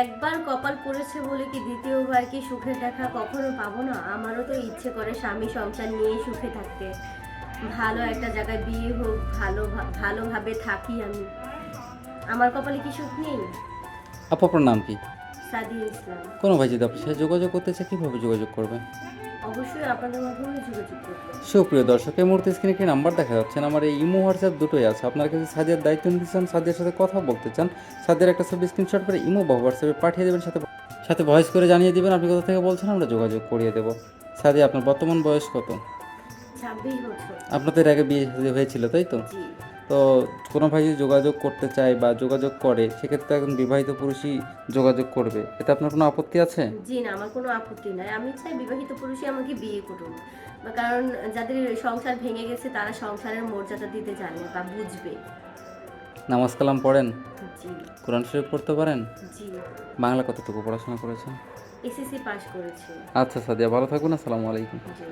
একবার কপাল পড়েছে বলে কি দ্বিতীয়বার কি সুখের দেখা কখনো পাবো না? আমারও তো ইচ্ছে করে স্বামী সংসার নিয়ে সুখে থাকতে, ভালো একটা জায়গায় বিয়ে হোক, ভালোভাবে থাকি আমি। আমার কপালে কি সুখ নেই? আপু আপনার নাম কি? সাদিয়া ইসলাম। কোনো ভাই যদি আপনার সাথে যোগাযোগ করতে চায় কীভাবে যোগাযোগ করবে? অবশ্যই আপনাদের মাধ্যমে যোগাযোগ করবো। সুপ্রিয় দর্শক, এই মুহূর্তে স্ক্রিনে একটি নাম্বার দেখা যাচ্ছে। আমার এই ইমো হোয়াটসঅ্যাপ দুটোই আছে। আপনার কাছে সাদিয়ার দায়িত্ব নিতে চান, সাদিয়ার সাথে কথা বলতে চান, সাদিয়ার একটা ছবি স্ক্রিনশট করে ইমো বা হোয়াটসঅ্যাপে পাঠিয়ে দেবেন, সাথে সাথে ভয়েস করে জানিয়ে দেবেন আপনি কোথা থেকে বলছেন, আমরা যোগাযোগ করিয়ে দেবো। সাদিয়া, আপনার বর্তমান বয়স কত? 26 বছর। আপনাদের এর আগে বিয়ে শাদী হয়েছিল তাই তো? জি। তো কোনো ভাই যদি যোগাযোগ করতে চায় বা যোগাযোগ করে, সেক্ষেত্রে একজন বিবাহিত পুরুষই যোগাযোগ করবে, এতে আপনার কোনো আপত্তি আছে? জি না, আমার কোনো আপত্তি নাই। আমি চাই বিবাহিত পুরুষই আমাকে বিয়ে করুন। কারণ যাদের সংসার ভেঙে গেছে তারা সংসারের মর্যাদা দিতে জানে বা বুঝবে। নামাজ কালাম পড়েন? জি। কোরআন শরীফ পড়তে পারেন? জি। বাংলা কতটুকু পড়াশোনা করেছেন? এসএসসি পাস করেছি। আচ্ছা সাদিয়া, ভালো থাকুন। আসসালামু আলাইকুম। জি।